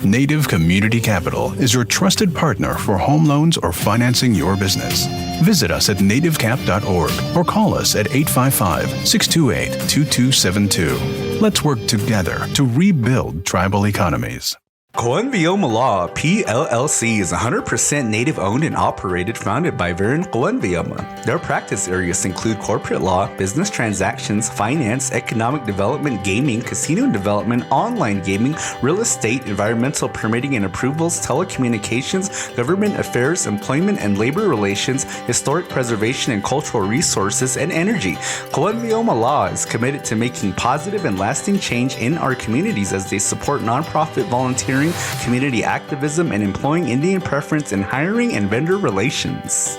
Native Community Capital is your trusted partner for home loans or financing your business. Visit us at nativecap.org or call us at 855-628-2272. Let's work together to rebuild tribal economies. Coenvioma Law, PLLC is 100% Native-owned and operated, founded by Vern Coenvioma. Their practice areas include corporate law, business transactions, finance, economic development, gaming, casino development, online gaming, real estate, environmental permitting and approvals, telecommunications, government affairs, employment and labor relations, historic preservation and cultural resources, and energy. Coenvioma Law is committed to making positive and lasting change in our communities as they support nonprofit volunteering, community activism, and employing Indian preference in hiring and vendor relations.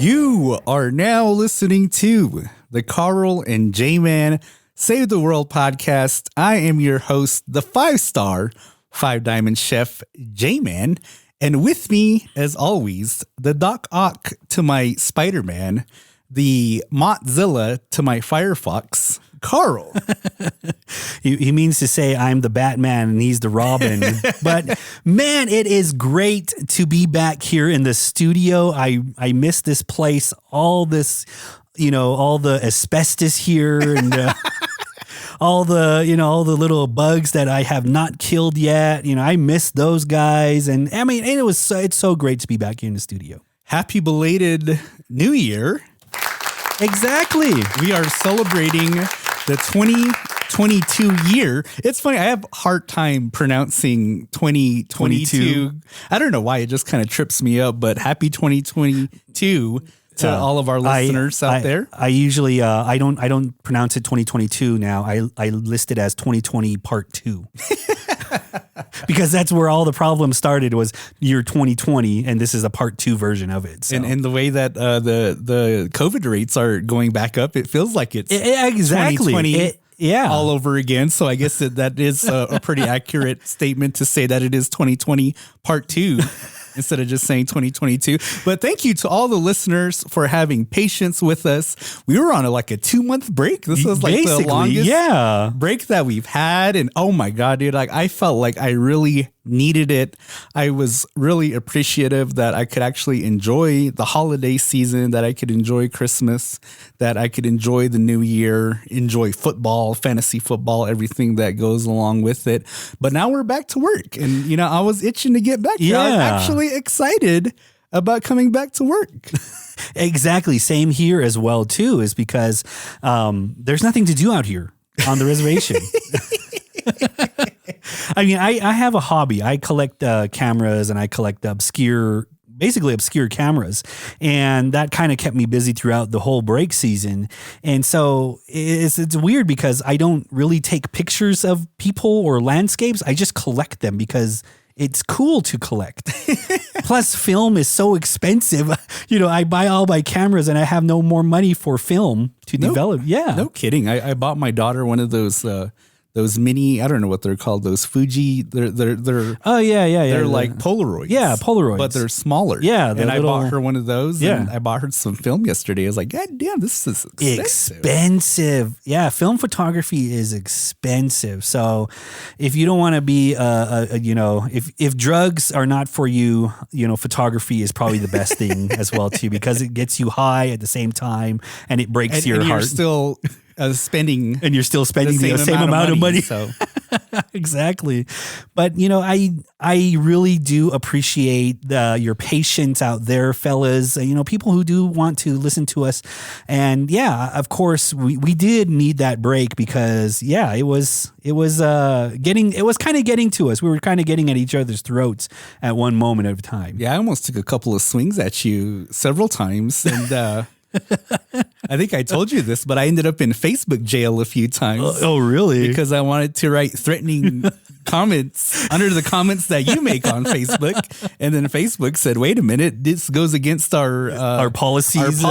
You are now listening to the Carl and JMan Save the World podcast. I am your host, the 5-star, 5-diamond chef, JMan. And with me, as always, the Doc Ock to my Spider-Man, the Mozilla to my Firefox, Carl. He means to say I'm the Batman and he's the Robin. But man, it is great to be back here in the studio. I miss this place, all this, all the asbestos here and all the little bugs that I have not killed yet. I miss those guys. And I mean, it's so great to be back here in the studio. Happy belated New Year. Exactly. We are celebrating the 2022 year. It's funny, I have a hard time pronouncing 2022. I don't know why, it just kind of trips me up, but happy 2022 to all of our listeners out there. I usually I don't pronounce it 2022 now. I list it as 2020 part 2. Because that's where all the problems started, was year 2020, and this is a part 2 version of it. So. And the way that the COVID rates are going back up, it feels like it's exactly 2020 all over again. So I guess that is a pretty accurate statement to say that it is 2020 part 2. Instead of just saying 2022. But thank you to all the listeners for having patience with us. We were on a 2-month break. This was the longest break that we've had. And oh my God, dude, I felt like I really needed it. I was really appreciative that I could actually enjoy the holiday season, that I could enjoy Christmas, that I could enjoy the new year, enjoy football, fantasy football, everything that goes along with it. But now we're back to work, and I was itching to get back. Yeah. I'm actually excited about coming back to work. Exactly. Same here as well too, is because there's nothing to do out here on the reservation. I mean, I have a hobby. I collect cameras, and I collect obscure cameras. And that kind of kept me busy throughout the whole break season. And so it's weird because I don't really take pictures of people or landscapes. I just collect them because it's cool to collect. Plus, film is so expensive. I buy all my cameras and I have no more money for film to develop. Yeah. No kidding. I bought my daughter one of those mini, I don't know what they're called, those Fuji, they're oh yeah. They're like Polaroids. Yeah, Polaroids. But they're smaller. Yeah. And I bought her one of those. Yeah. And I bought her some film yesterday. I was like, God damn, this is expensive. Yeah, film photography is expensive. So if you don't want to be if drugs are not for you, photography is probably the best thing as well too, because it gets you high at the same time and it breaks your heart. You're still spending, and you're still spending the same amount of money. So exactly. But I really do appreciate your patience out there, fellas. People who do want to listen to us. And yeah, of course we did need that break because it was kind of getting to us. We were kind of getting at each other's throats at one moment at a time. Yeah, I almost took a couple of swings at you several times, and I think I told you this, but I ended up in Facebook jail a few times. Oh, really? Because I wanted to write threatening comments under the comments that you make on Facebook. And then Facebook said, wait a minute, this goes against our policies.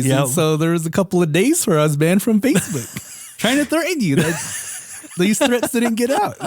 Yep. And so there was a couple of days where I was banned from Facebook. trying to threaten you that these threats didn't get out.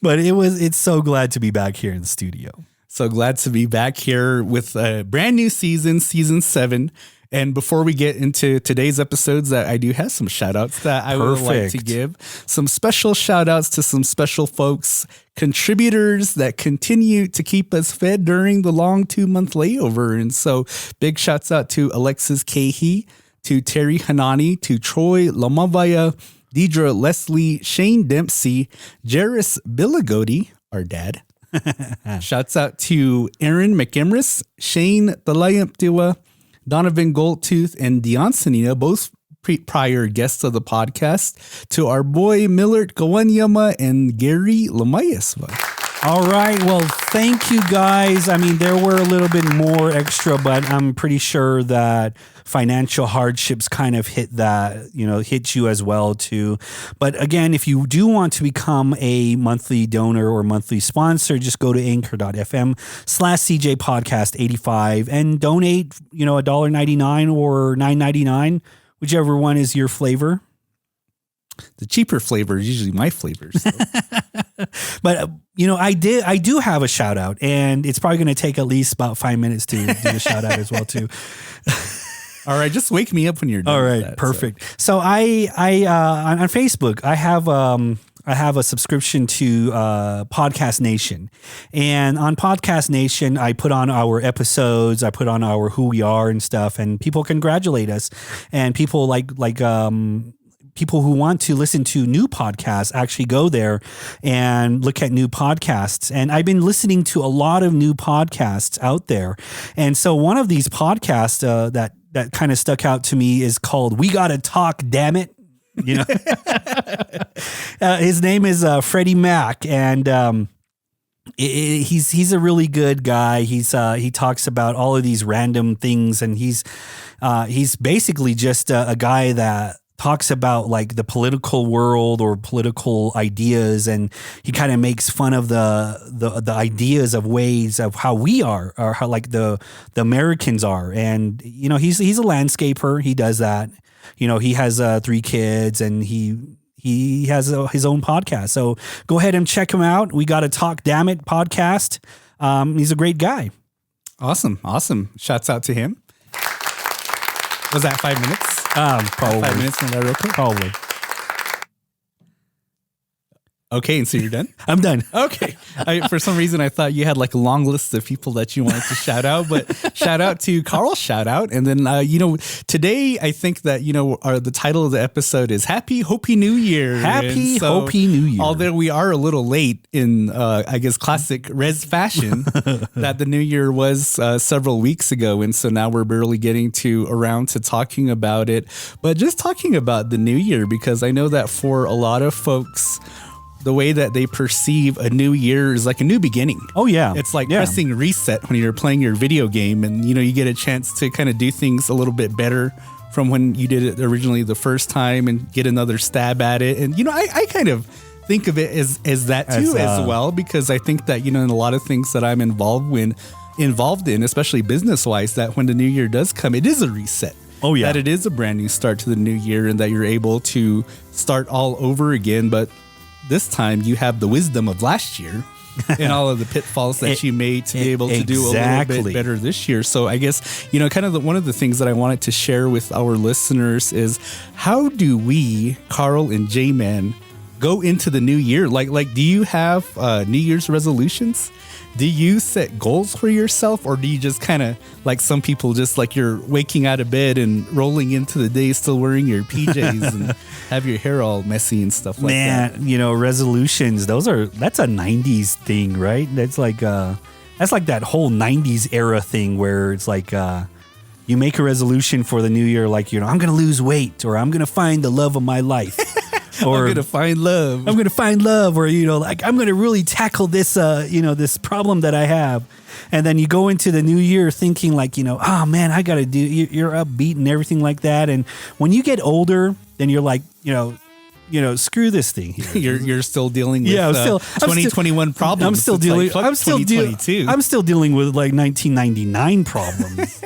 But it's so glad to be back here in the studio. So glad to be back here with a brand new season 7. And before we get into today's episodes, I do have some shout outs that I would like to give. Some special shout outs to some special folks, contributors that continue to keep us fed during the long 2-month layover. And so big shouts out to Alexis Cahy, to Terry Hanani, to Troy Lamavaya, Deidre Leslie, Shane Dempsey, Jairus Billigodi, our dad. Shouts out to Aaron McEmrys, Shane Thalayamptiwa, Donovan Goldtooth, and Dion Sanina, both prior guests of the podcast, to our boy Millard Kawanyama and Gary Lamayasva. All right. Well, thank you guys. I mean, there were a little bit more extra, but I'm pretty sure that financial hardships kind of hit you as well too. But again, if you do want to become a monthly donor or monthly sponsor, just go to anchor.fm/CJ Podcast 85 and donate, $1.99 or $9.99, whichever one is your flavor. The cheaper flavor is usually my flavors. So. But I do have a shout out, and it's probably going to take at least about 5 minutes to do the shout out as well too. All right, just wake me up when you're done. All right, with that, perfect. So I on Facebook, I have a subscription to Podcast Nation, and on Podcast Nation, I put on our episodes, I put on our who we are and stuff, and people congratulate us, and people like people who want to listen to new podcasts actually go there and look at new podcasts. And I've been listening to a lot of new podcasts out there. And so one of these podcasts that kind of stuck out to me is called We Gotta Talk, Damn It. His name is Freddie Mac, and he's a really good guy. He talks about all of these random things, and he's basically just a guy that talks about like the political world or political ideas, and he kind of makes fun of the ideas of ways of how we are, or how like the Americans are. And he's a landscaper. He does that. He has 3 kids, and he has his own podcast. So go ahead and check him out. We Gotta Talk, Damn It podcast. He's a great guy. Awesome. Shouts out to him. Was that 5 minutes? Probably 5 minutes on that real quick. Probably. Okay, and so you're done? I'm done. Okay. For some reason, I thought you had like a long list of people that you wanted to shout out, but shout out to Carl, shout out. And then, today I think that, the title of the episode is Happy Hopi New Year. Happy Hopi New Year. Although we are a little late in, classic res fashion, that the New Year was several weeks ago. And so now we're barely getting around to talking about it. But just talking about the New Year, because I know that for a lot of folks, the way that they perceive a new year is like a new beginning. Oh, yeah. It's like pressing reset when you're playing your video game, and, you get a chance to kind of do things a little bit better from when you did it originally the first time and get another stab at it. And, I kind of think of it as that too, as well, because I think that, in a lot of things that I'm involved in, especially business wise, that when the new year does come, it is a reset. Oh, yeah. That it is a brand new start to the new year, and that you're able to start all over again. But this time you have the wisdom of last year and all of the pitfalls that you made to be able to do a little bit better this year. So I guess, kind of one of the things that I wanted to share with our listeners is, how do we, Carl and JMan, go into the new year? Like, do you have New Year's resolutions? Do you set goals for yourself, or do you just kind of, like some people, just like you're waking out of bed and rolling into the day still wearing your PJs and have your hair all messy and stuff like that? Man, resolutions, that's a 90s thing, right? That's like that whole 90s era thing where it's like you make a resolution for the new year, like, I'm going to lose weight, or I'm going to find the love of my life. Or I'm going to find love. Or, I'm going to really tackle this, this problem that I have. And then you go into the new year thinking like, oh man, I got to do, you're upbeat and everything like that. And when you get older, then you're like, screw this thing here. You're still dealing with 2021 problems. I'm still dealing with like 1999 problems.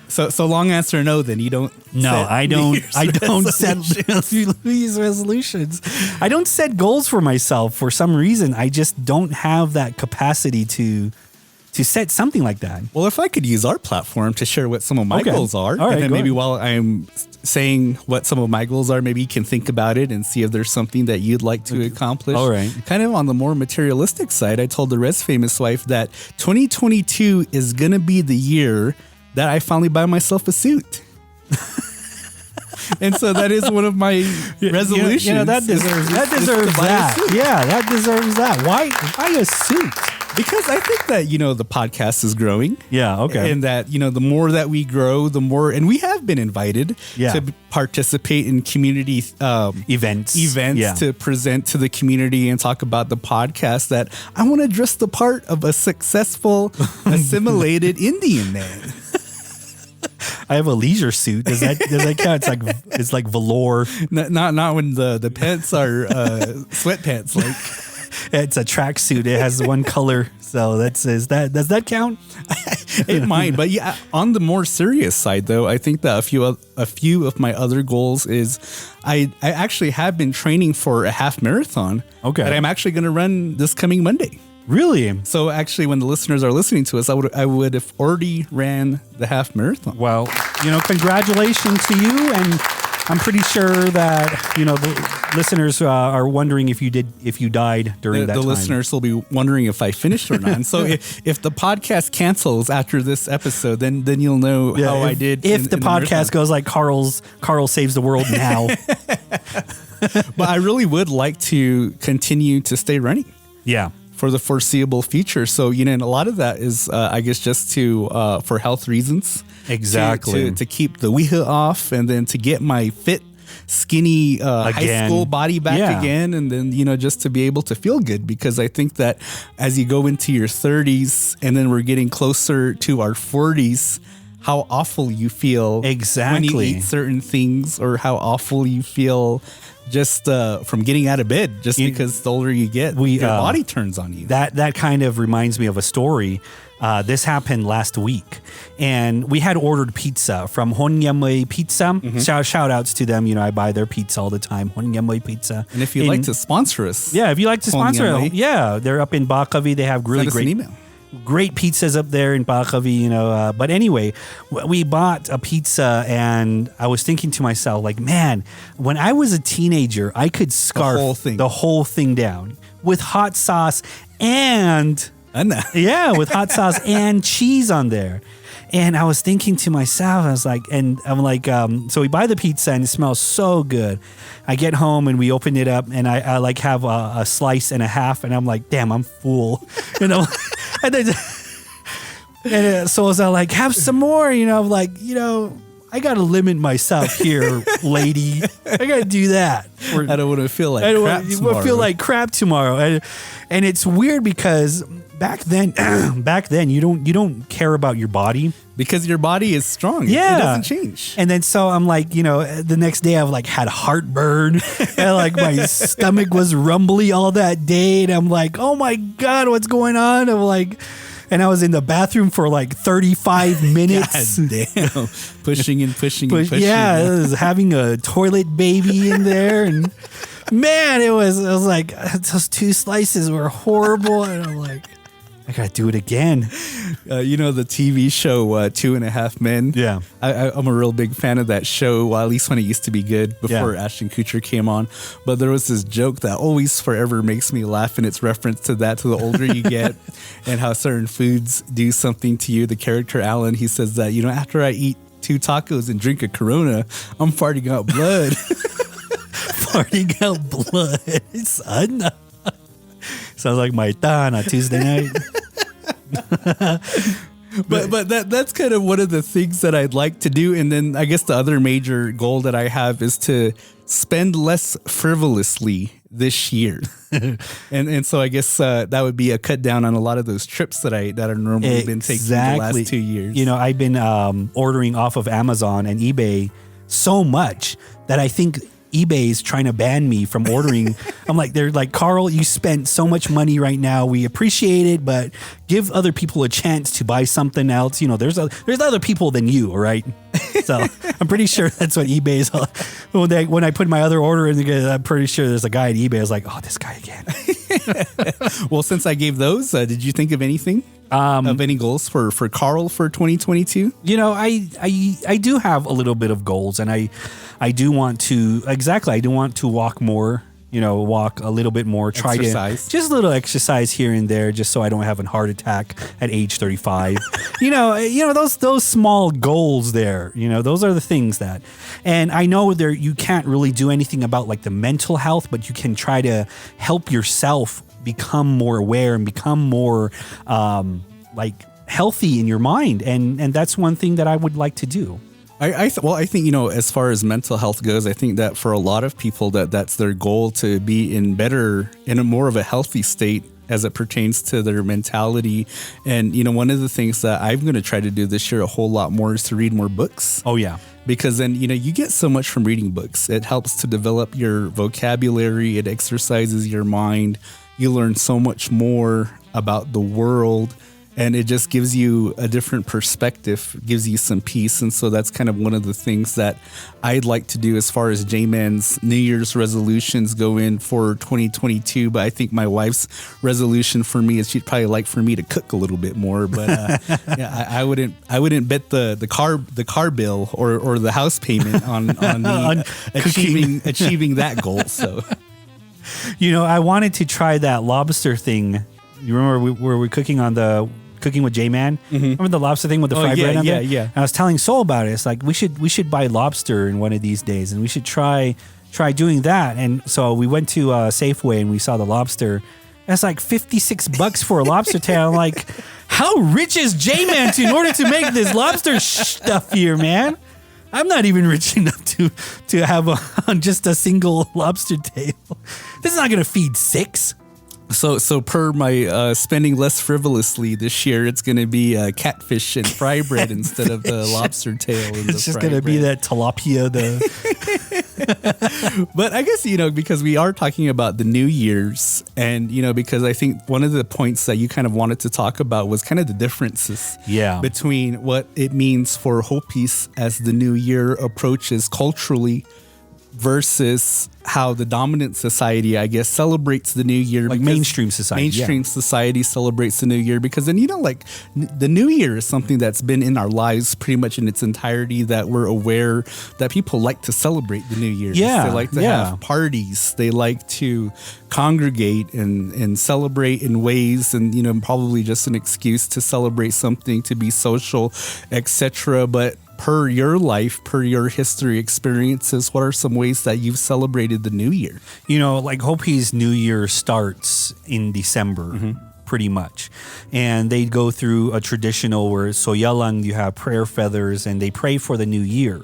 So long answer no. Then you don't. No, I don't. I don't set New Year's resolutions. I don't set goals for myself for some reason. I just don't have that capacity to set something like that. Well, if I could use our platform to share what some of my goals are, All right, and then go maybe ahead. while I'm saying what some of my goals are, maybe you can think about it and see if there's something that you'd like to accomplish. All right. Kind of on the more materialistic side, I told the Res Famous wife that 2022 is going to be the year that I finally buy myself a suit. And so that is one of my resolutions. That deserves that. Yeah, that deserves that. Why a suit? Because I think that, the podcast is growing. Yeah, okay. And that, the more that we grow, the more, and we have been invited to participate in community Events to present to the community and talk about the podcast, that I want to dress the part of a successful, assimilated Indian man. I have a leisure suit. Does that count? It's like velour. Not when the pants are sweatpants, like. It's a tracksuit. It has one color. So does that count? It might, but yeah. On the more serious side, though, I think that a few of my other goals is I actually have been training for a half marathon. Okay, that I'm actually going to run this coming Monday. Really? So actually, when the listeners are listening to us, I would have already ran the half marathon. Well, congratulations to you, and I'm pretty sure that the listeners are wondering if you died during that time. The listeners will be wondering if I finished or not. And so if the podcast cancels after this episode, then you'll know how I did. If the podcast goes like Carl saves the world now. But I really would like to continue to stay running. Yeah. For the foreseeable future. So, and a lot of that is, I guess, just for health reasons. Exactly. To keep the weeha off, and then to get my fit, skinny high school body back again. And then, just to be able to feel good, because I think that as you go into your 30s and then we're getting closer to our 40s, how awful you feel when you eat certain things, or how awful you feel just from getting out of bed, because the older you get, your body turns on you. That kind of reminds me of a story. This happened last week, and we had ordered pizza from Honyamui Pizza. Mm-hmm. Shout outs to them. I buy their pizza all the time. Honyamui Pizza. And if you'd like to sponsor us, if you'd like to sponsor, they're up in Bakavi. They have really great email. Great pizzas up there in Bakavi, But anyway, we bought a pizza, and I was thinking to myself, like, man, when I was a teenager, I could scarf the whole thing down with hot sauce with hot sauce and cheese on there. And I was thinking to myself, so we buy the pizza and it smells so good. I get home and we open it up, and I have a slice and a half, and I'm like, damn, I'm full, and then so I was like, have some more, I'm like, I got to limit myself here, lady. I got to do that. I don't want to feel like crap tomorrow. I feel like crap tomorrow. And it's weird because back then you don't care about your body, because your body is strong. Yeah. It doesn't change. And then so I'm like, the next day I've had heartburn and my stomach was rumbly all that day, and I'm like, oh my God, what's going on? And I was in the bathroom for 35 minutes. God damn. Pushing and pushing. Yeah, I was having a toilet baby in there, and man, I was like, those 2 slices were horrible, and I'm like, I gotta do it again. The TV show 2.5 Men. Yeah, I'm a real big fan of that show. Well, at least when it used to be good before Ashton Kutcher came on. But there was this joke that always forever makes me laugh, and it's reference to that, to the older you get, and how certain foods do something to you. The character Alan, he says that after I eat 2 tacos and drink a Corona, I'm farting out blood. Farting out blood, son. Sounds like my on a Tuesday night. But that's kind of one of the things that I'd like to do. And then I guess the other major goal that I have is to spend less frivolously this year. and so I guess that would be a cut down on a lot of those trips that I've normally been taking the last 2 years. I've been ordering off of Amazon and eBay so much that I think eBay's trying to ban me from ordering. I'm like, they're like, Carl, you spent so much money right now. We appreciate it, but give other people a chance to buy something else. You know, there's other people than you, all right? So I'm pretty sure that's what eBay's. When I put my other order in, I'm pretty sure there's a guy at eBay. I was like, oh, this guy again. Well, since I gave those, did you think of anything? Of any goals for Carl for 2022? You know, I do have a little bit of goals, and I do want to walk more, you know, walk a little bit more, try exercise. to just a little exercise here and there, just so I don't have a heart attack at age 35. you know, those small goals there, you know, those are the things that, and I know there, you can't really do anything about like the mental health, but you can try to help yourself become more aware and become more, like healthy in your mind. And that's one thing that I would like to do. I think, you know, as far as mental health goes, I think that for a lot of people that's their goal, to be in a more of a healthy state as it pertains to their mentality. And, you know, one of the things that I'm going to try to do this year a whole lot more is to read more books. Oh, yeah. Because then, you know, you get so much from reading books. It helps to develop your vocabulary. It exercises your mind. You learn so much more about the world. And it just gives you a different perspective, gives you some peace. And so that's kind of one of the things that I'd like to do as far as JMan's New Year's resolutions go in for 2022. But I think my wife's resolution for me is she'd probably like for me to cook a little bit more. But yeah, I wouldn't bet the car bill or the house payment on me achieving that goal. So, you know, I wanted to try that lobster thing. You remember where we're cooking with JMan? Mm-hmm. Remember the lobster thing with the fried bread on there? Yeah. And I was telling Sol about it. It's like we should buy lobster in one of these days, and we should try doing that. And so we went to Safeway and we saw the lobster. That's like $56 for a lobster tail. I'm like, how rich is JMan in order to make this lobster stuff here, man? I'm not even rich enough to have just a single lobster tail. This is not going to feed 6. So per my spending less frivolously this year, it's going to be catfish and fry bread instead of the lobster tail. It's just going to be that tilapia. But I guess, you know, because we are talking about the New Year's, and, you know, because I think one of the points that you kind of wanted to talk about was kind of the differences between what it means for Hopis as the New Year approaches culturally versus how the dominant society, I guess, celebrates the New Year. Like mainstream society. Mainstream society celebrates the New Year because then, you know, like the New Year is something that's been in our lives pretty much in its entirety, that we're aware that people like to celebrate the New Year. Yeah. They like to have parties. They like to congregate and celebrate in ways, and, you know, probably just an excuse to celebrate something, to be social, etc. But per your life, per your history experiences, what are some ways that you've celebrated the New Year? You know, like Hopi's New Year starts in December, pretty much. And they go through a traditional where Soyalang, you have prayer feathers, and they pray for the new year.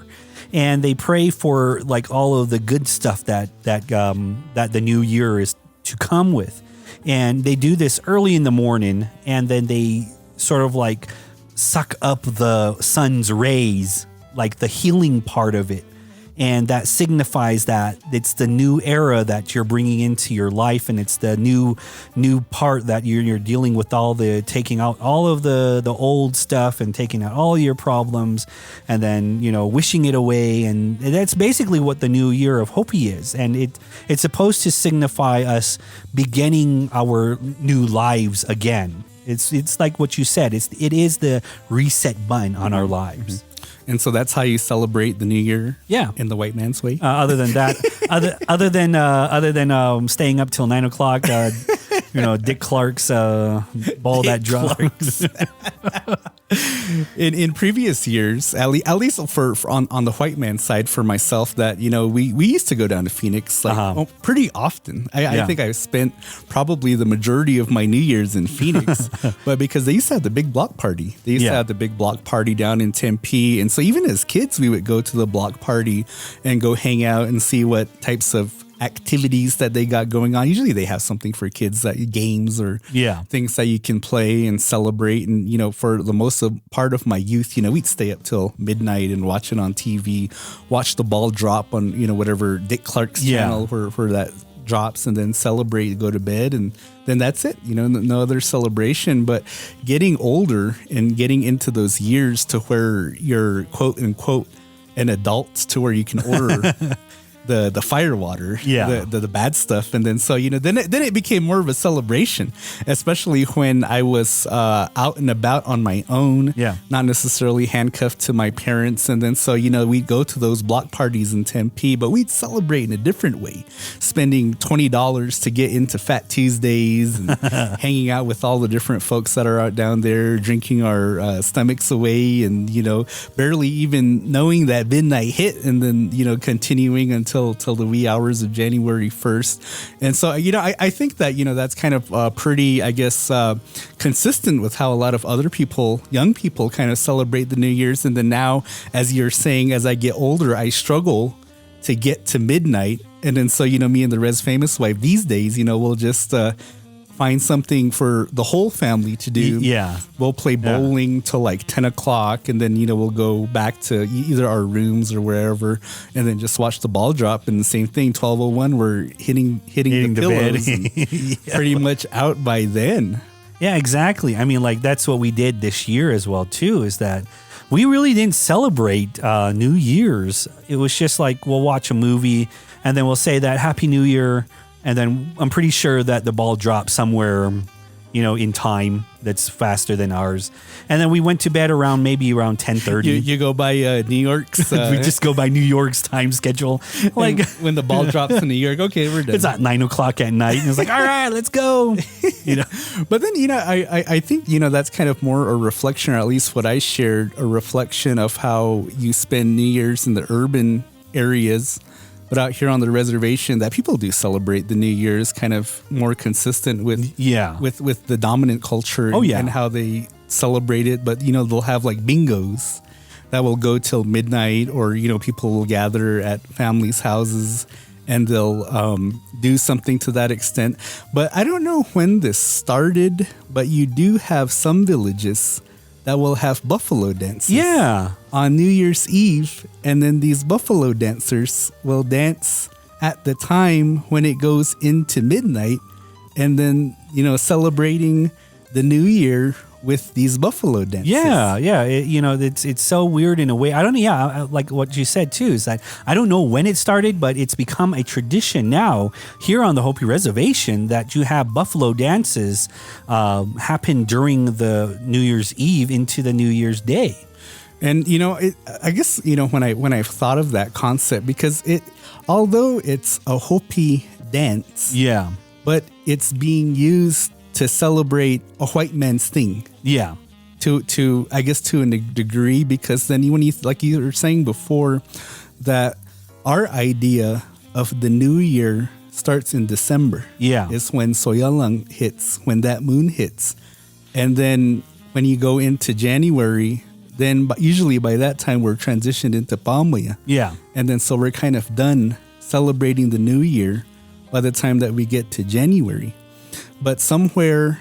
And they pray for like all of the good stuff that the new year is to come with. And they do this early in the morning, and then they sort of like suck up the sun's rays, like the healing part of it. And that signifies that it's the new era that you're bringing into your life, and it's the new part that you're dealing with, all the taking out all of the old stuff and taking out all your problems, and then, you know, wishing it away. And that's basically what the new year of Hopi is. And it's supposed to signify us beginning our new lives again. It's like what you said. It is the reset button on our lives. And so that's how you celebrate the New Year. Yeah, in the white man's way. Other than that, other than staying up till 9 o'clock, you know, Dick Clark's ball that drugs. In previous years, at least for on the white man side, for myself, that, you know, we used to go down to Phoenix pretty often. I think I spent probably the majority of my New Year's in Phoenix, but because they used to have the big block party. They used to have the big block party down in Tempe, and so even as kids, we would go to the block party and go hang out and see what types of activities that they got going on. Usually they have something for kids, games or things that you can play and celebrate. And, for the most part of my youth, we'd stay up till midnight and watch it on TV, watch the ball drop on, whatever Dick Clark's channel where that drops, and then celebrate, go to bed, and then that's it. No other celebration. But getting older and getting into those years to where you're quote unquote an adult, to where you can order the fire water, the bad stuff, and then then it became more of a celebration, especially when I was out and about on my own, not necessarily handcuffed to my parents. And then we'd go to those block parties in Tempe, but we'd celebrate in a different way, spending $20 to get into Fat Tuesdays and hanging out with all the different folks that are out down there, drinking our stomachs away, and barely even knowing that midnight hit, and then continuing until the wee hours of January 1st. And so, I think that, that's kind of pretty, I guess, consistent with how a lot of other people, young people, kind of celebrate the New Year's. And then now, as you're saying, as I get older, I struggle to get to midnight. And then me and the Res Famous Wife these days, we'll just find something for the whole family to do. We'll play bowling till like 10 o'clock, and then, we'll go back to either our rooms or wherever, and then just watch the ball drop. And the same thing, 12:01, we're hitting the pillows and pretty much out by then. Yeah, exactly. I mean, like, that's what we did this year as well, too, is that we really didn't celebrate New Year's. It was just like, we'll watch a movie, and then we'll say that Happy New Year. And then I'm pretty sure that the ball dropped somewhere, in time that's faster than ours. And then we went to bed maybe around 10:30. You go by New York's. We just go by New York's time schedule. Like when the ball drops in New York, okay, we're done. It's at 9 o'clock at night. And it's like, all right, let's go. But then, I think, that's kind of more a reflection, or at least what I shared, a reflection of how you spend New Year's in the urban areas. But out here on the reservation, that people do celebrate the New Year's kind of more consistent with the dominant culture and how they celebrate it. But, they'll have like bingos that will go till midnight, or, people will gather at families' houses and they'll do something to that extent. But I don't know when this started, but you do have some villages that will have buffalo dances on New Year's Eve. And then these buffalo dancers will dance at the time when it goes into midnight, and then, celebrating the new year with these buffalo dances. It's so weird in a way. I don't know. Like what you said too, is that I don't know when it started, but it's become a tradition now here on the Hopi Reservation that you have buffalo dances happen during the New Year's Eve into the New Year's Day. And, I guess, when I've thought of that concept, because although it's a Hopi dance, but it's being used to celebrate a white man's thing. To I guess to a degree, because then when like you were saying before, that our idea of the new year starts in December. It's when Soyalang hits, when that moon hits. And then when you go into January, then usually by that time we're transitioned into Pamaya. And then so we're kind of done celebrating the new year by the time that we get to January. But sometime,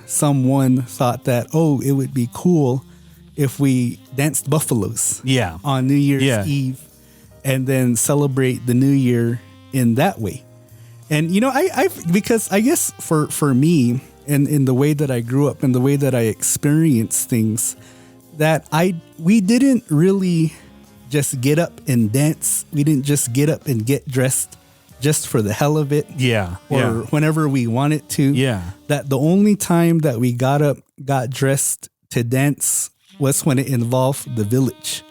someone thought that, it would be cool if we danced buffaloes on New Year's Eve, and then celebrate the new year in that way. And, because I guess for me, and in the way that I grew up and the way that I experienced things, that we didn't really just get up and dance. We didn't just get up and get dressed just for the hell of it. Or whenever we wanted to. That the only time that we got up, got dressed to dance was when it involved the village,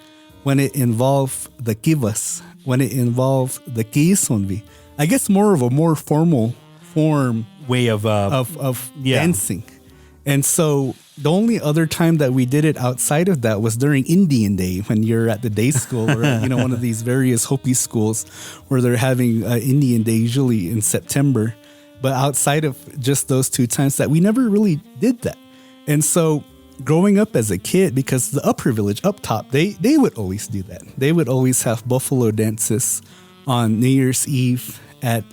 when it involved the kivas, when it involved the kiisonvi. I guess more of a more formal form way of dancing. And so the only other time that we did it outside of that was during Indian Day, when you're at the day school or one of these various Hopi schools where they're having Indian Day, usually in September. But outside of just those two times, that we never really did that. And so growing up as a kid, because the upper village up top, they would always do that. They would always have buffalo dances on New Year's Eve at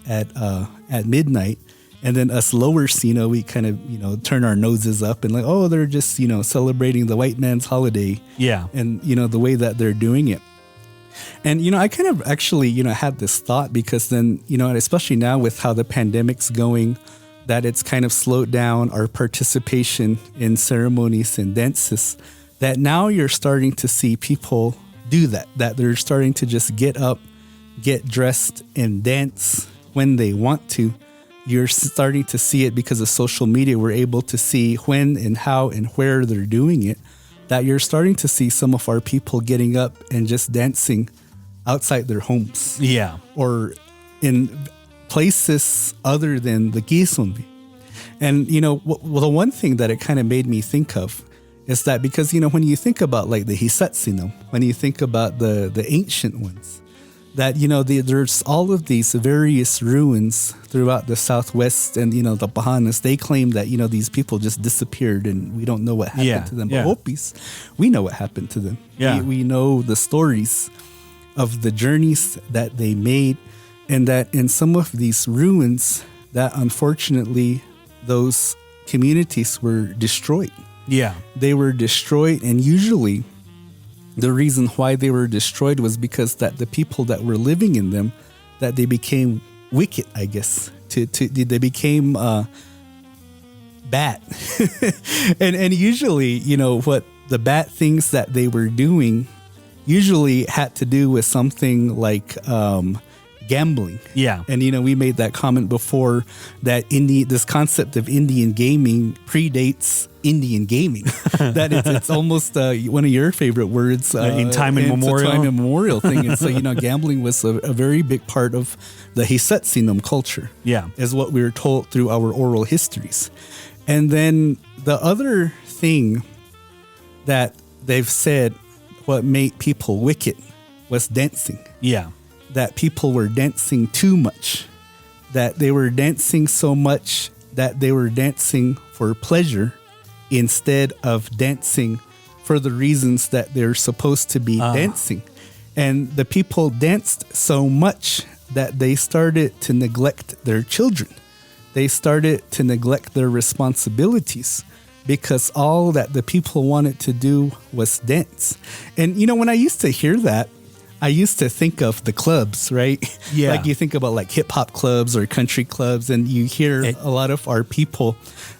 midnight. And then us lowers, we kind of, turn our noses up and like, oh, they're just, celebrating the white man's holiday. Yeah. And, the way that they're doing it. And, I kind of actually, had this thought because then, and especially now with how the pandemic's going, that it's kind of slowed down our participation in ceremonies and dances, that now you're starting to see people do that they're starting to just get up, get dressed and dance when they want to. You're starting to see it because of social media. We're able to see when and how and where they're doing it, that you're starting to see some of our people getting up and just dancing outside their homes. Yeah. Or in places other than the Gisumbi. And, the one thing that it kind of made me think of is that because, when you think about like the Hisatsinum, when you think about the ancient ones, that, there's all of these various ruins throughout the Southwest and, the Pahanas, they claim that, these people just disappeared and we don't know what happened to them. But Hopis, we know what happened to them. Yeah. We know the stories of the journeys that they made, and that in some of these ruins that unfortunately those communities were destroyed. Yeah. They were destroyed, and usually the reason why they were destroyed was because that the people that were living in them, that they became wicked, I guess. They became bad. and usually, what the bad things that they were doing usually had to do with something like gambling. Yeah. And, we made that comment before that this concept of Indian gaming predates Indian gaming. That it's almost one of your favorite words. In time immemorial. It's a time immemorial thing. And so, gambling was a very big part of the Hisatsinum culture. Yeah. Is what we were told through our oral histories. And then the other thing that they've said what made people wicked was dancing. Yeah. That people were dancing too much, that they were dancing so much that they were dancing for pleasure instead of dancing for the reasons that they're supposed to be dancing. And the people danced so much that they started to neglect their children. They started to neglect their responsibilities because all that the people wanted to do was dance. And, when I used to hear that, I used to think of the clubs, right? Yeah. Like you think about like hip hop clubs or country clubs, and you hear a lot of our people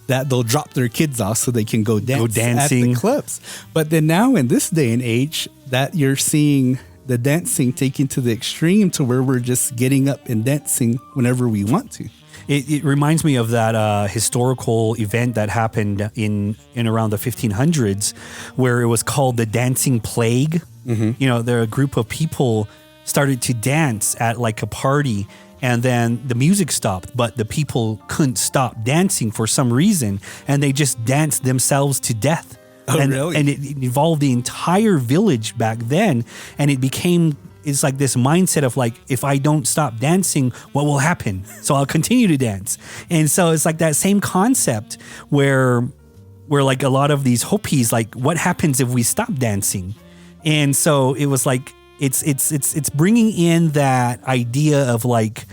that they'll drop their kids off so they can go dancing at the clubs. But then now in this day and age, that you're seeing the dancing taken to the extreme to where we're just getting up and dancing whenever we want to. It reminds me of that historical event that happened in around the 1500s, where it was called the Dancing Plague. Mm-hmm. There a group of people started to dance at like a party, and then the music stopped, but the people couldn't stop dancing for some reason, and they just danced themselves to death. Oh, and, really? And it involved the entire village back then, and it's like this mindset of like, if I don't stop dancing, what will happen? So I'll continue to dance. And so it's like that same concept where like a lot of these Hopis, like what happens if we stop dancing? And so it was like, it's bringing in that idea of like,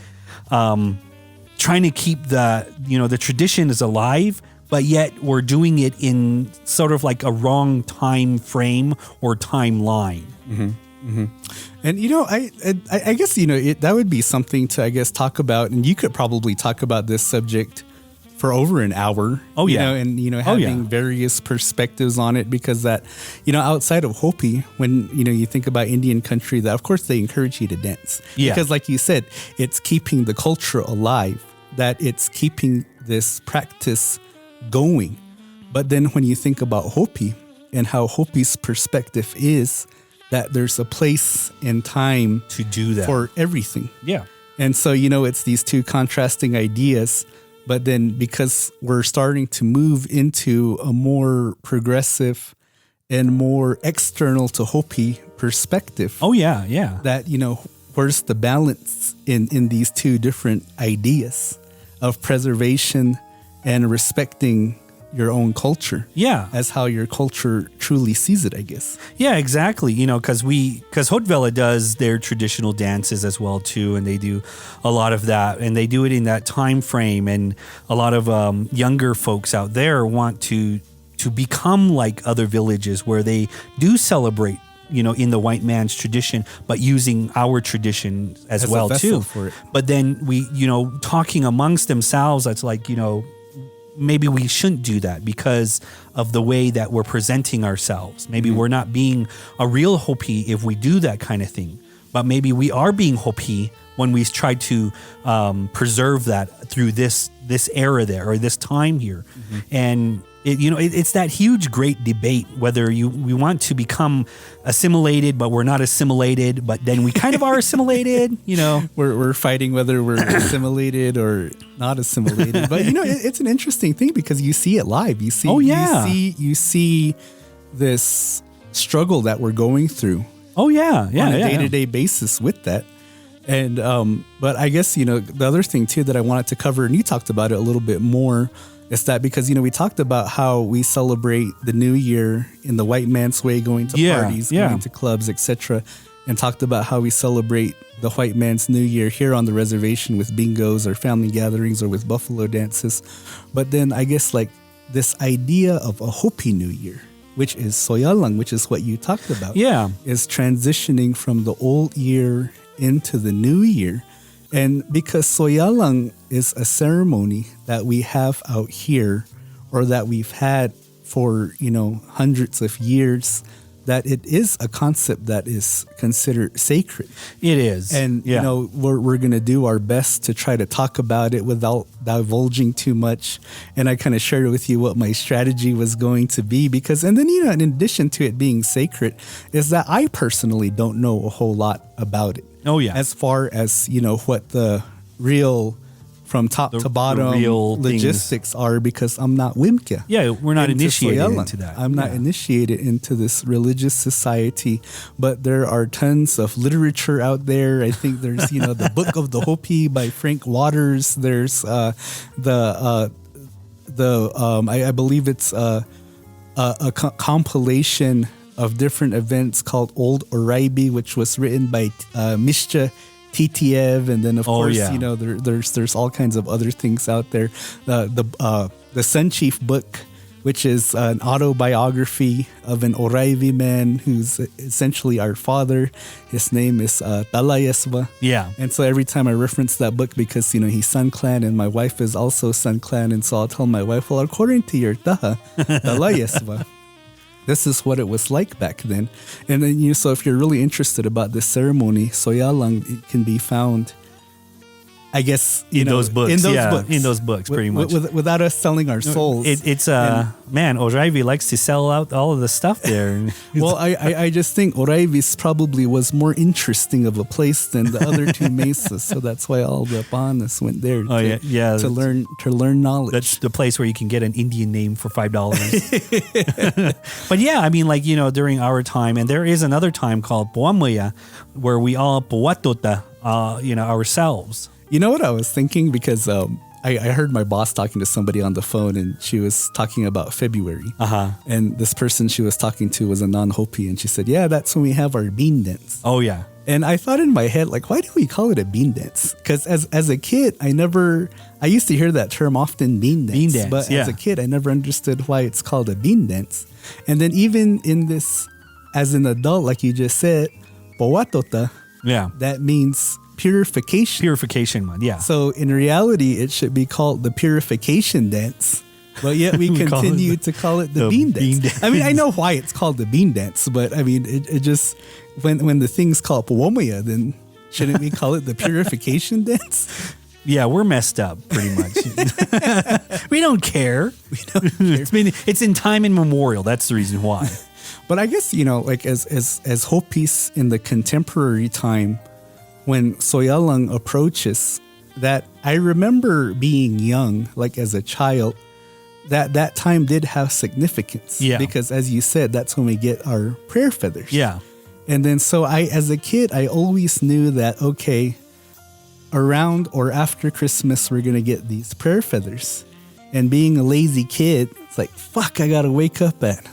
trying to keep the tradition is alive, but yet we're doing it in sort of like a wrong time frame or timeline. Mm-hmm. Mm-hmm. And I guess that would be something to, I guess, talk about, and you could probably talk about this subject for over an hour. Oh yeah, having various perspectives on it, because that outside of Hopi, when you think about Indian country, that of course they encourage you to dance, because like you said, it's keeping the culture alive, that it's keeping this practice going. But then when you think about Hopi and how Hopi's perspective is that there's a place and time to do that for everything. Yeah. And so, it's these two contrasting ideas, but then because we're starting to move into a more progressive and more external to Hopi perspective. Oh yeah, yeah. That, where's the balance in these two different ideas of preservation and respecting your own culture. Yeah. As how your culture truly sees it, I guess. Yeah, exactly. Because Hotvela does their traditional dances as well too, and they do a lot of that, and they do it in that time frame. And a lot of younger folks out there want to become like other villages where they do celebrate, in the white man's tradition, but using our tradition as As a well vessel too. for it. But then we, talking amongst themselves, it's like, maybe we shouldn't do that because of the way that we're presenting ourselves. Maybe we're not being a real Hopi if we do that kind of thing. But maybe we are being Hopi when we try to preserve that through this era there or this time here. And it's that huge, great debate whether we want to become assimilated, but we're not assimilated, but then we kind of are assimilated. We're fighting whether we're assimilated or not assimilated. But it's an interesting thing because you see it live. You see, you see this struggle that we're going through. On a day-to-day basis with that. And but I guess the other thing too that I wanted to cover, and you talked about it a little bit more, is that because we talked about how we celebrate the New Year in the white man's way, going to parties, going to clubs, etc., and talked about how we celebrate the white man's New Year here on the reservation with bingos or family gatherings or with buffalo dances. But then I guess like this idea of a Hopi New Year, which is Soyalang, which is what you talked about, is transitioning from the old year into the new year. And because Soyalang is a ceremony that we have out here, or that we've had for, hundreds of years, that it is a concept that is considered sacred. It is. And, we're going to do our best to try to talk about it without divulging too much. And I kind of shared with you what my strategy was going to be because, and then, in addition to it being sacred, is that I personally don't know a whole lot about it. Oh, yeah. As far as, what the real, from top to bottom, real logistics are, because I'm not Wimka. Yeah, we're not initiated Soyalang. into that. I'm not initiated into this religious society, but there are tons of literature out there. I think there's, the Book of the Hopi by Frank Waters. There's I believe it's a compilation of different events called Old Oraibi, which was written by Mishcha Titiev, and then of course there's all kinds of other things out there. The Sun Chief book, which is an autobiography of an Oraibi man who's essentially our father. His name is Talayeswa. Yeah. And so every time I reference that book, because he's Sun Clan and my wife is also Sun Clan, and so I'll tell my wife, well, according to your Taha, Talayeswa, this is what it was like back then. And then, so if you're really interested about this ceremony, Soyalang, it can be found, I guess, in those books. In those books, pretty much. Without us selling our souls. Oraibi likes to sell out all of the stuff there. Well, I just think Oraibi probably was more interesting of a place than the other two mesas, so that's why all the pahanas went there to learn knowledge. That's the place where you can get an Indian name for $5. But yeah, I mean, during our time, and there is another time called Puamuya, where we all puatota, ourselves. You know what I was thinking? Because I heard my boss talking to somebody on the phone, and she was talking about February. And this person she was talking to was a non-Hopi, and she said, yeah, that's when we have our bean dance. Oh, yeah. And I thought in my head, like, why do we call it a bean dance? Because as a kid, I used to hear that term often, bean dance. Bean dance, but as a kid, I never understood why it's called a bean dance. And then even in this, as an adult, like you just said, powatota, that means purification. Purification one, yeah. So in reality, it should be called the purification dance, but yet we continue to call it the bean dance. I mean, I know why it's called the bean dance, but I mean, it just, when the thing's called Puamuya, then shouldn't we call it the purification dance? Yeah, we're messed up pretty much. We don't care. It's in time immemorial. That's the reason why. But I guess, like as Hopis in the contemporary time, when Soyalang approaches, that I remember being young, like as a child, that time did have significance. Yeah. Because as you said, that's when we get our prayer feathers. Yeah. And then so as a kid, I always knew that, okay, around or after Christmas, we're going to get these prayer feathers. And being a lazy kid, it's like, fuck, I got to wake up at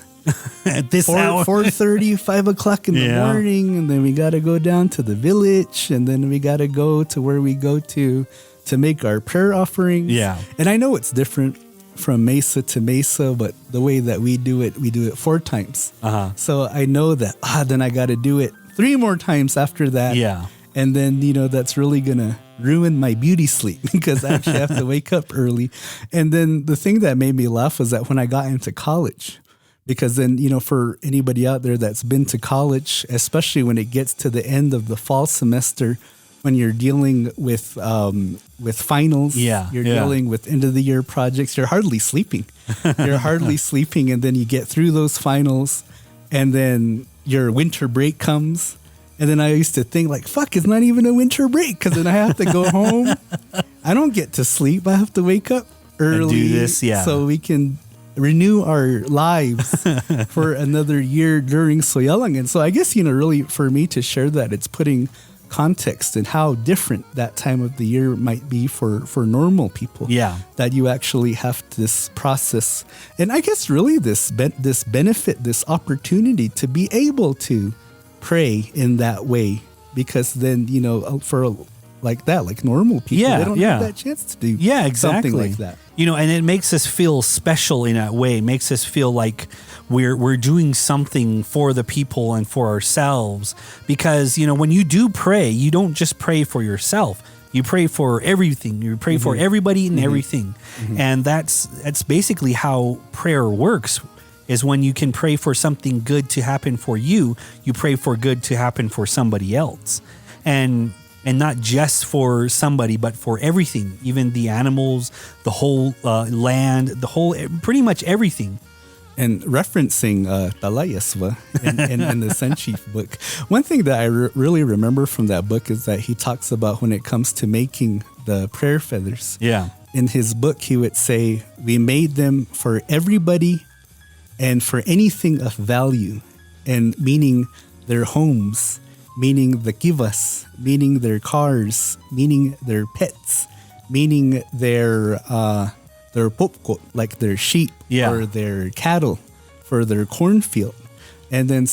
At this hour. 4:30, 5 o'clock in the morning. And then we got to go down to the village. And then we got to go to where we go to make our prayer offerings. Yeah. And I know it's different from mesa to mesa, but the way that we do it 4 times. So I know that, then I got to do it 3 more times after that. Yeah. And then, that's really going to ruin my beauty sleep because I actually have to wake up early. And then the thing that made me laugh was that when I got into college, because then, for anybody out there that's been to college, especially when it gets to the end of the fall semester, when you're dealing with finals, you're dealing with end of the year projects, you're hardly sleeping. You're hardly sleeping. And then you get through those finals and then your winter break comes. And then I used to think like, fuck, it's not even a winter break because then I have to go home. I don't get to sleep. I have to wake up early and do this, so we can renew our lives for another year during Soyalang. And so I guess, really for me to share that, it's putting context and how different that time of the year might be for normal people. Yeah. That you actually have this process. And I guess really this benefit, this opportunity to be able to pray in that way, because then, for like that, like normal people, they don't have that chance to do something like that. And it makes us feel special in that way. It makes us feel like we're doing something for the people and for ourselves. Because, when you do pray, you don't just pray for yourself. You pray for everything. You pray for everybody and everything. And that's basically how prayer works. Is when you can pray for something good to happen for you, you pray for good to happen for somebody else. And not just for somebody, but for everything, even the animals, the whole land, pretty much everything. And referencing Talayaswa in the Sun Chief book, one thing that I really remember from that book is that he talks about when it comes to making the prayer feathers. Yeah. In his book, he would say, we made them for everybody and for anything of value, and meaning their homes, meaning the kivas, meaning their cars, meaning their pets, meaning their popko, like their sheep or their cattle for their cornfield. And then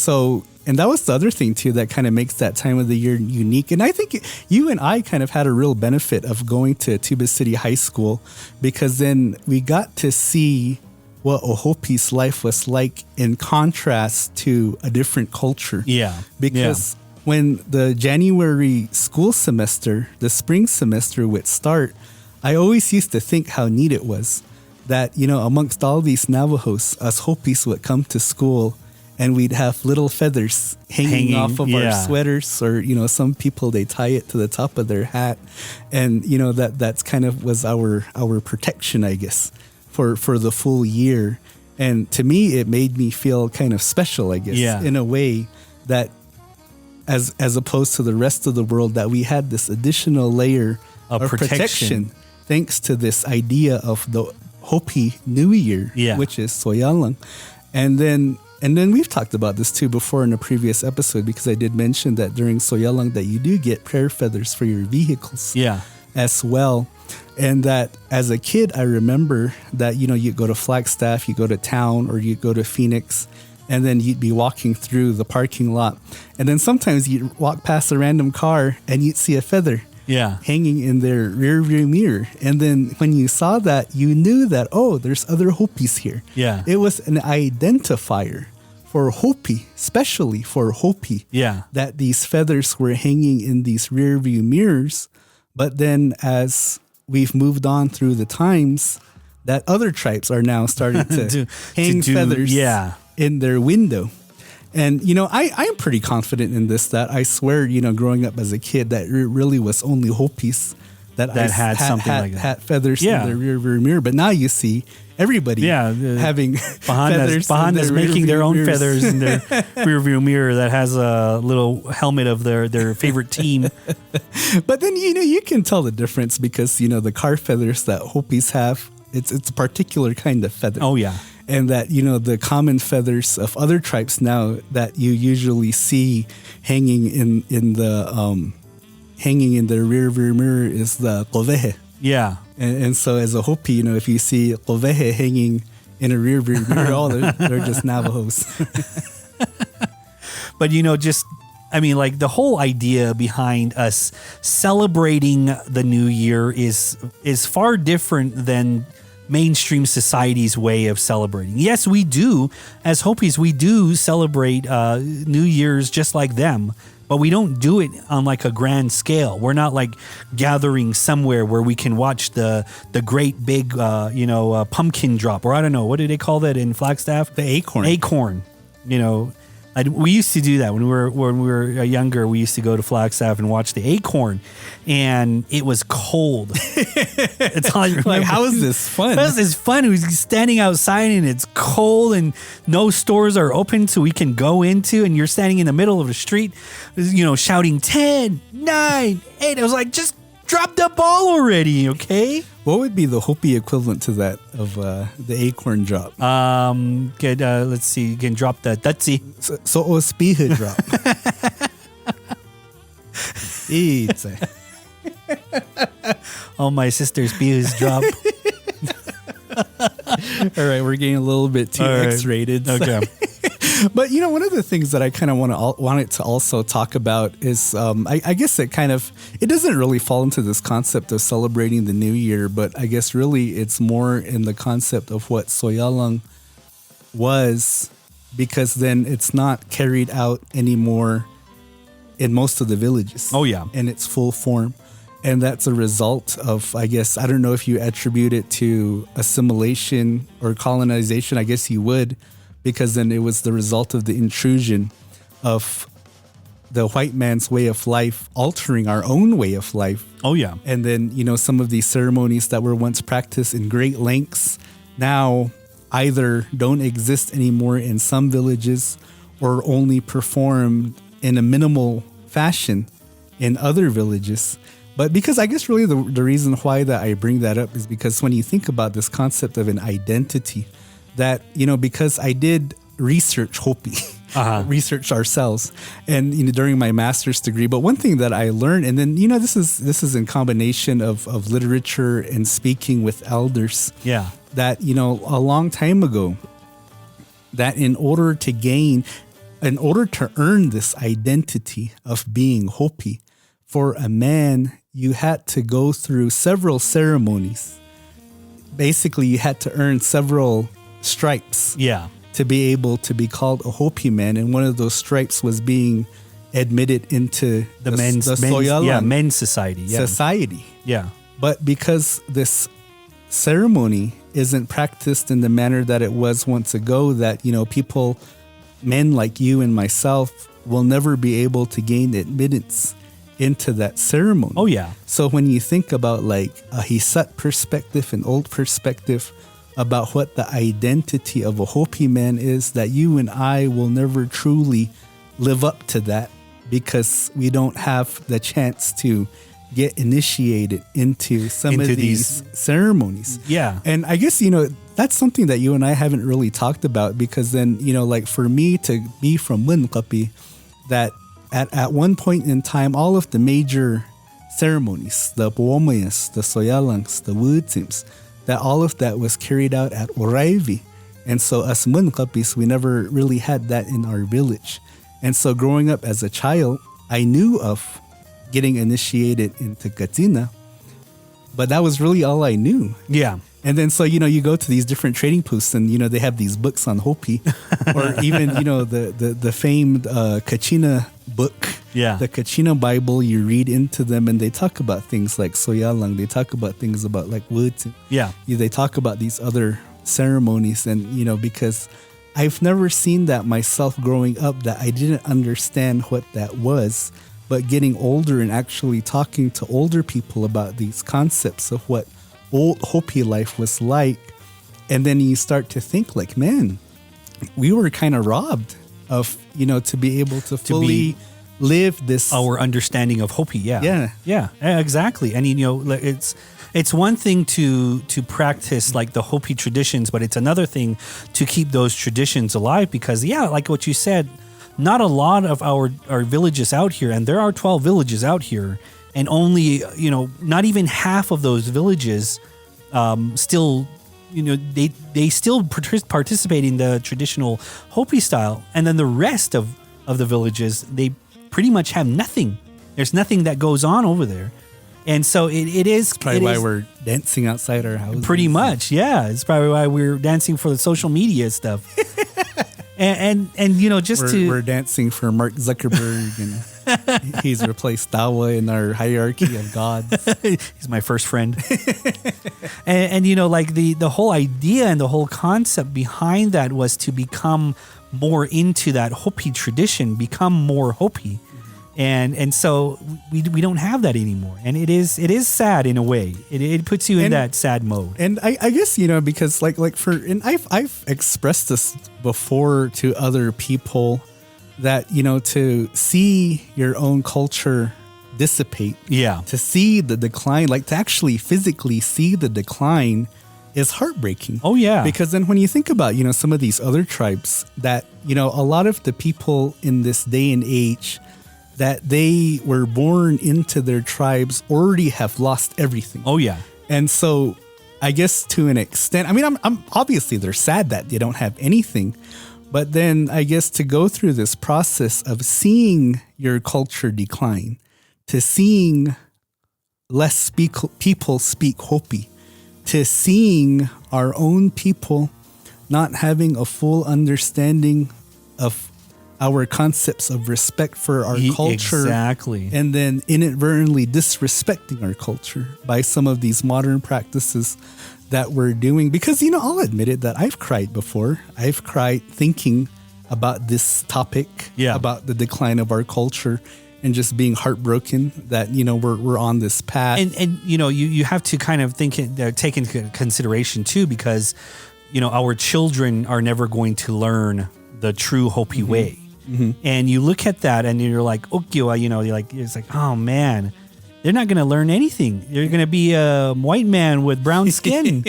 and that was the other thing too that kind of makes that time of the year unique. And I think you and I kind of had a real benefit of going to Tuba City High School, because then we got to see what a Hopi's life was like in contrast to a different culture. Yeah. Because when the January school semester, the spring semester would start, I always used to think how neat it was that, amongst all these Navajos, us Hopis would come to school and we'd have little feathers hanging off of our sweaters, or, some people, they tie it to the top of their hat. And, that's kind of was our protection, I guess, for the full year. And to me, it made me feel kind of special, I guess, in a way that as opposed to the rest of the world, that we had this additional layer of protection thanks to this idea of the Hopi New Year, which is Soyalang. And then we've talked about this too before in a previous episode, because I did mention that during Soyalang that you do get prayer feathers for your vehicles as well. And that as a kid, I remember that, you go to Flagstaff, you go to town, or you go to Phoenix, and then you'd be walking through the parking lot. And then sometimes you'd walk past a random car and you'd see a feather hanging in their rear view mirror. And then when you saw that, you knew that, there's other Hopis here. Yeah. It was an identifier for Hopi, especially for Hopi, that these feathers were hanging in these rear view mirrors. But then as we've moved on through the times, that other tribes are now starting to hang feathers in their window. And, I'm pretty confident in this, that I swear, growing up as a kid, that it really was only Hopis that had something like that. Had feathers in their rear view mirror. But now you see everybody having feathers. Pahanas making their own feathers in their rear view mirror that has a little helmet of their favorite team. But then, you can tell the difference because, the car feathers that Hopis have, it's a particular kind of feather. Oh, yeah. And that, the common feathers of other tribes now that you usually see hanging in the rear view mirror is the kovehe. Yeah. And so as a Hopi, if you see kovehe hanging in a rear view mirror. Oh, they're just Navajos. But just I mean, like the whole idea behind us celebrating the new year is far different than mainstream society's way of celebrating. Yes, we do, as Hopis, we do celebrate New Year's just like them, but we don't do it on like a grand scale. We're not like gathering somewhere where we can watch the great big, pumpkin drop, or I don't know, what do they call that in Flagstaff? The acorn. Acorn, we used to do that when we were younger. We used to go to Flagstaff and watch the acorn, and it was cold. It's all I remember. Like, how is this fun? How is this fun? We're standing outside and it's cold and no stores are open so we can go into, and you're standing in the middle of the street, shouting 10, 9, 8. I was like, just drop the ball already, okay? What would be the Hopi equivalent to that of the acorn drop? Let's see. You can drop the Tutsi. So ospiha drop. Eat. Oh, my sister's beers drop. All right, we're getting a little bit too X-rated. Okay. But one of the things that I kind of wanted to also talk about is I guess it doesn't really fall into this concept of celebrating the new year, but I guess really it's more in the concept of what Soyalang was, because then it's not carried out anymore in most of the villages. Oh yeah, in its full form. And that's a result of, I guess, I don't know if you attribute it to assimilation or colonization. I guess you would, because then it was the result of the intrusion of the white man's way of life, altering our own way of life. Oh, yeah. And then, some of these ceremonies that were once practiced in great lengths now either don't exist anymore in some villages or only performed in a minimal fashion in other villages. But because I guess really the reason why that I bring that up is because when you think about this concept of an identity, that, because I did research Hopi, research ourselves, and during my master's degree. But one thing that I learned, and then this is in combination of literature and speaking with elders. Yeah. That a long time ago, that in order to earn this identity of being Hopi, for a man, you had to go through several ceremonies. Basically, you had to earn several stripes. Yeah. To be able to be called a Hopi man, and one of those stripes was being admitted into the Soyalang men's society. Yeah. Society. Yeah. But because this ceremony isn't practiced in the manner that it was once ago, that people, men like you and myself, will never be able to gain admittance into that ceremony. Oh yeah. So when you think about like a Hisat perspective, an old perspective about what the identity of a Hopi man is, that you and I will never truly live up to that, because we don't have the chance to get initiated into some of these ceremonies. Yeah. And I guess, that's something that you and I haven't really talked about, because then, like for me to be from Winkapi, that at one point in time, all of the major ceremonies, the Puomayas, the Soyalangs, the Wutims, that all of that was carried out at Oraivi. And so us Munkapis, we never really had that in our village. And so growing up as a child, I knew of getting initiated into Katina, but that was really all I knew. Yeah. And then, so, you go to these different trading posts and, they have these books on Hopi, or even, the famed Kachina book, the Kachina Bible. You read into them and they talk about things like Soyalang. They talk about things about like woods. They talk about these other ceremonies. And, because I've never seen that myself growing up, that I didn't understand what that was. But getting older and actually talking to older people about these concepts of what old Hopi life was like, and then you start to think like, man, we were kind of robbed of, to be able to fully live this, our understanding of Hopi. Yeah, exactly. And it's one thing to practice like the Hopi traditions, but it's another thing to keep those traditions alive, because like what you said, not a lot of our villages out here, and there are 12 villages out here, and only, not even half of those villages still they still participate in the traditional Hopi style, and then the rest of the villages, they pretty much have nothing. There's nothing that goes on over there. And so it is probably why we're dancing outside our houses. Pretty much, yeah. It's probably why we're dancing for the social media stuff. and we're dancing for Mark Zuckerberg, and he's replaced Dawa in our hierarchy of gods. He's my first friend. and like the whole idea and the whole concept behind that was to become more into that Hopi tradition, become more Hopi. And so we don't have that anymore, and it is sad in a way. It puts you in that sad mode. And I guess because I've expressed this before to other people that to see your own culture dissipate, to see the decline, like to actually physically see the decline, is heartbreaking. Oh yeah, because then when you think about some of these other tribes that a lot of the people in this day and age that they were born into their tribes already have lost everything. Oh yeah. And so I guess to an extent, I mean, I'm obviously they're sad that they don't have anything, but then I guess to go through this process of seeing your culture decline, to seeing less people speak Hopi, to seeing our own people not having a full understanding of our concepts of respect for our culture. Exactly. And then inadvertently disrespecting our culture by some of these modern practices that we're doing. Because, I'll admit it that I've cried before. I've cried thinking about this topic, about the decline of our culture, and just being heartbroken that, we're on this path. And you have to kind of take into consideration too, because, our children are never going to learn the true Hopi way. Mm-hmm. And you look at that and you're like, it's like, oh man, they're not going to learn anything. They're going to be a white man with brown skin.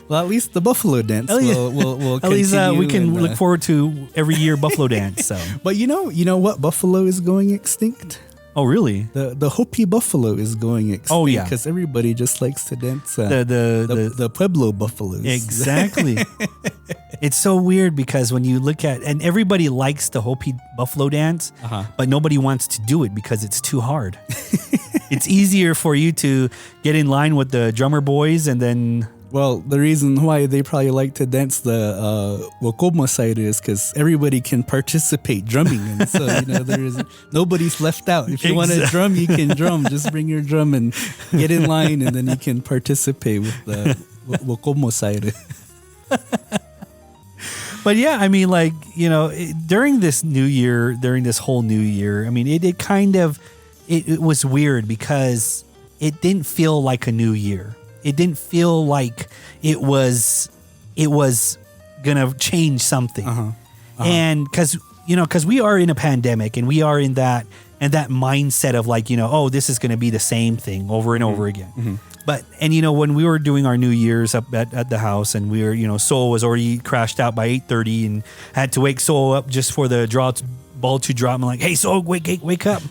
Well, at least the buffalo dance will at least we can look forward to every year buffalo dance. So, but you know what buffalo is going extinct? Oh, really? The Hopi buffalo is going extinct. Oh, yeah. Because everybody just likes to dance. The Pueblo buffaloes. Exactly. It's so weird because when you look at, and everybody likes the Hopi buffalo dance, but nobody wants to do it because it's too hard. It's easier for you to get in line with the drummer boys and then... Well, the reason why they probably like to dance the Wakomo side is because everybody can participate drumming. And so, nobody's left out. If you want to drum, you can drum. Just bring your drum and get in line, and then you can participate with the Wakomo side. But yeah, I mean, during this whole new year, I mean, it was weird because it didn't feel like a new year. It didn't feel like it was gonna change something, and because we are in a pandemic and we are in that mindset of this is gonna be the same thing over and over again. Mm-hmm. But when we were doing our New Year's up at the house and we were Soul was already crashed out by 8:30 and had to wake Soul up just for the ball to drop. I'm like, hey Soul, wake up,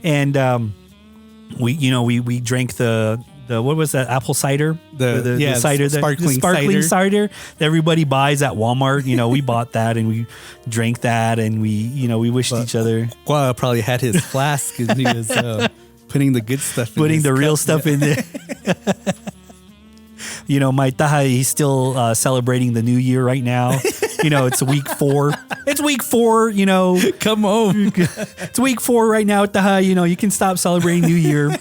and we drank the what was that, apple cider? The cider, the sparkling cider that everybody buys at Walmart. We bought that and we drank that and we wished each other. Guava probably had his flask and he was putting the good stuff in putting the real stuff in there. My taha, he's still celebrating the new year right now. It's week 4. It's week 4, Come home. It's week 4 right now, taha. You can stop celebrating New Year.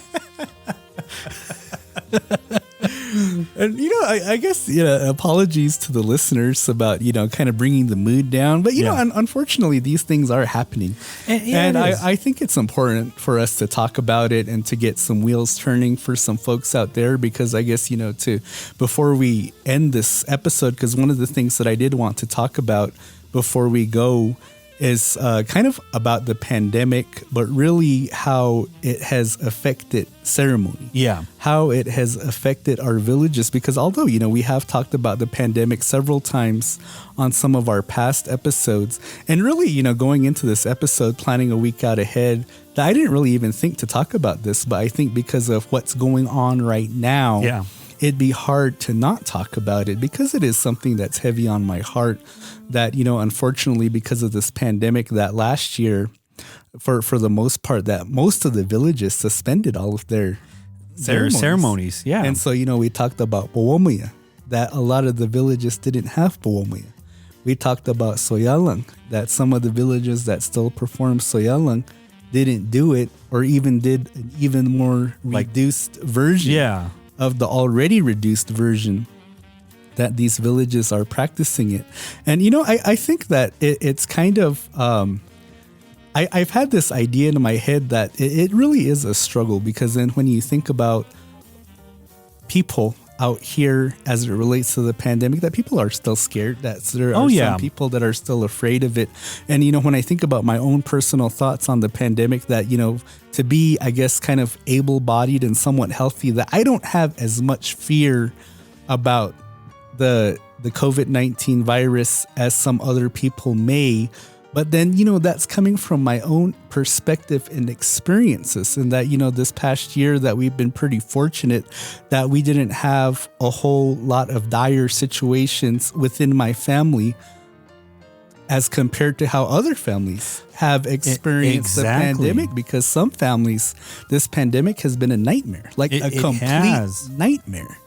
And I guess apologies to the listeners about kind of bringing the mood down, but unfortunately these things are happening, and I think it's important for us to talk about it and to get some wheels turning for some folks out there, because I guess before we end this episode, because one of the things that I did want to talk about before we go is kind of about the pandemic, but really how it has affected ceremony. Yeah. How it has affected our villages. Because although, we have talked about the pandemic several times on some of our past episodes, and really, going into this episode, planning a week out ahead, I didn't really even think to talk about this, but I think because of what's going on right now. Yeah. it'd be hard to not talk about it because it is something that's heavy on my heart that, unfortunately, because of this pandemic, that last year, for the most part, that most of the villages suspended all of their ceremonies. Yeah. And so, we talked about Po'omuya, that a lot of the villages didn't have Po'omuya. We talked about Soyalang, that some of the villages that still perform Soyalang didn't do it, or even did an even more reduced version of the already reduced version that these villages are practicing it. And, I think that it's kind of, I've had this idea in my head that it really is a struggle, because then when you think about people out here as it relates to the pandemic, that people are still scared, that there are some people that are still afraid of it. And, when I think about my own personal thoughts on the pandemic, that, to be, I guess, kind of able-bodied and somewhat healthy, that I don't have as much fear about the COVID-19 virus as some other people may. But then, that's coming from my own perspective and experiences. And that, this past year that we've been pretty fortunate that we didn't have a whole lot of dire situations within my family as compared to how other families have experienced the pandemic. Because some families, this pandemic has been a nightmare, like a complete nightmare.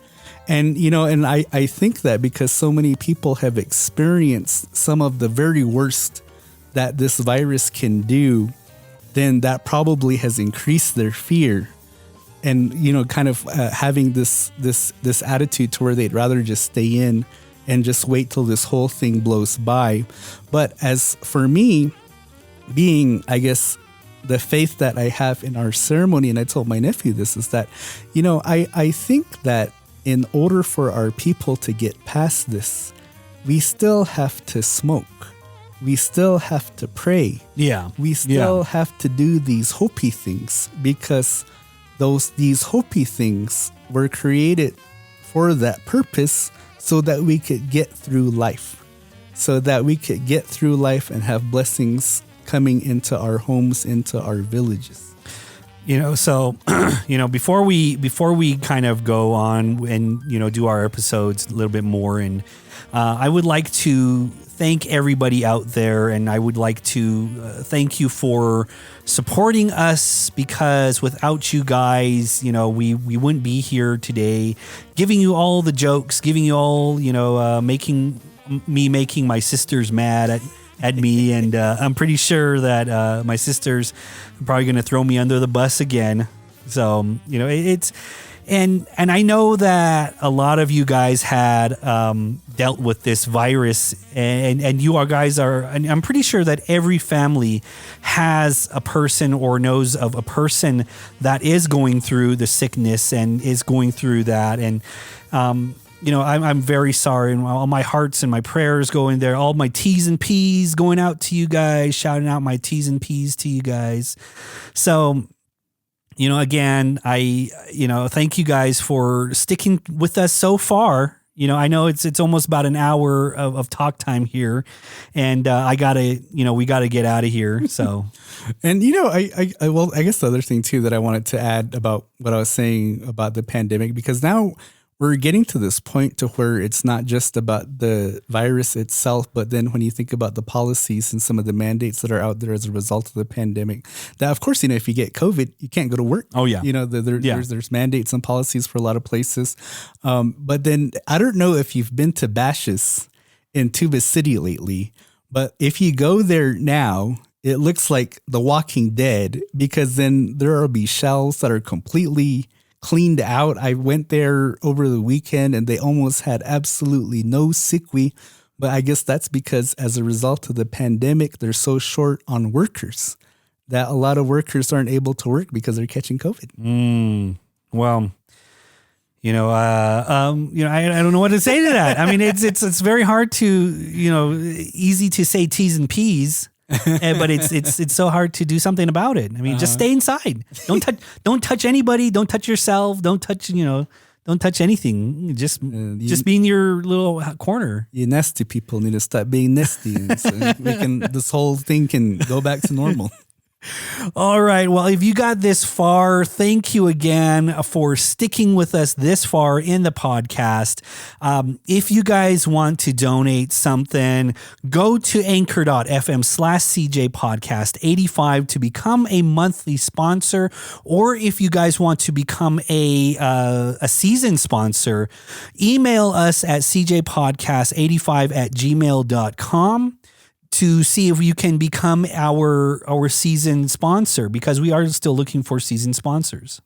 And, and I think that because so many people have experienced some of the very worst that this virus can do, then that probably has increased their fear, and kind of having this attitude to where they'd rather just stay in and just wait till this whole thing blows by. But as for me, being, I guess, the faith that I have in our ceremony, and I told my nephew this, is that I think that in order for our people to get past this, we still have to smoke. We still have to pray. Yeah. We still have to do these Hopi things, because these Hopi things were created for that purpose, so that we could get through life. So that we could get through life and have blessings coming into our homes, into our villages. So, before we kind of go on and, do our episodes a little bit more, and I would like to thank everybody out there, and I would like to thank you for supporting us, because without you guys, we wouldn't be here today, giving you all the jokes, giving you all, making my sisters mad at me, and I'm pretty sure that my sisters are probably going to throw me under the bus again. So, it's... And I know that a lot of you guys had dealt with this virus, and you guys are, and I'm pretty sure that every family has a person or knows of a person that is going through the sickness and is going through that. And, I'm very sorry, and all my hearts and my prayers go in there, all my T's and P's going out to you guys, shouting out my T's and P's to you guys. So, again, I thank you guys for sticking with us so far. I know it's almost about an hour of talk time here, and we gotta get out of here. So, and I guess the other thing too that I wanted to add about what I was saying about the pandemic, because now we're getting to this point to where it's not just about the virus itself, but then when you think about the policies and some of the mandates that are out there as a result of the pandemic, that of course, if you get COVID, you can't go to work. Oh yeah. There's mandates and policies for a lot of places. But then I don't know if you've been to bashes in Tuba City lately, but if you go there now, it looks like The Walking Dead, because then there will be shells that are completely cleaned out. I went there over the weekend and they almost had absolutely no sikwi, but I guess that's because as a result of the pandemic, they're so short on workers that a lot of workers aren't able to work because they're catching COVID. Well, I don't know what to say to that. I mean, it's very hard to, easy to say T's and P's. But it's so hard to do something about it. I mean, just stay inside. Don't touch anybody. Don't touch yourself. Don't touch anything. Just be in your little corner. You nasty people need to stop being nasty, and so this whole thing can go back to normal. All right. Well, if you got this far, thank you again for sticking with us this far in the podcast. If you guys want to donate something, go to anchor.fm/CJ podcast 85 to become a monthly sponsor. Or if you guys want to become a season sponsor, email us at cjpodcast85@gmail.com. to see if you can become our season sponsor, because we are still looking for season sponsors.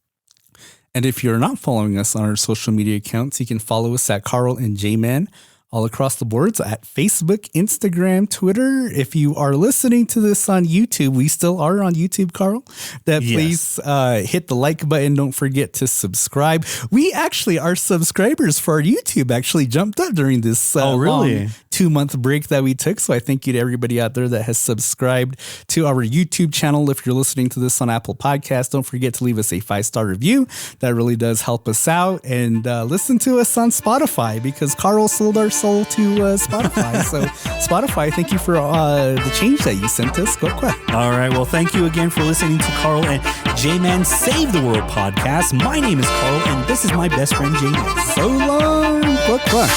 And if you're not following us on our social media accounts, you can follow us at Carl and JMan all across the boards at Facebook, Instagram, Twitter. If you are listening to this on YouTube, we still are on YouTube, Carl. Please hit the like button. Don't forget to subscribe. We actually, our subscribers for our YouTube actually jumped up during this long 2-month break that we took. So I thank you to everybody out there that has subscribed to our YouTube channel. If you're listening to this on Apple Podcasts, don't forget to leave us a 5-star review. That really does help us out. And listen to us on Spotify, because Carl sold our soul to Spotify. So Spotify, thank you for the change that you sent us. Go quick. All right. Well, thank you again for listening to Carl and JMan Save the World podcast. My name is Carl, and this is my best friend, JMan. So long. Go quick.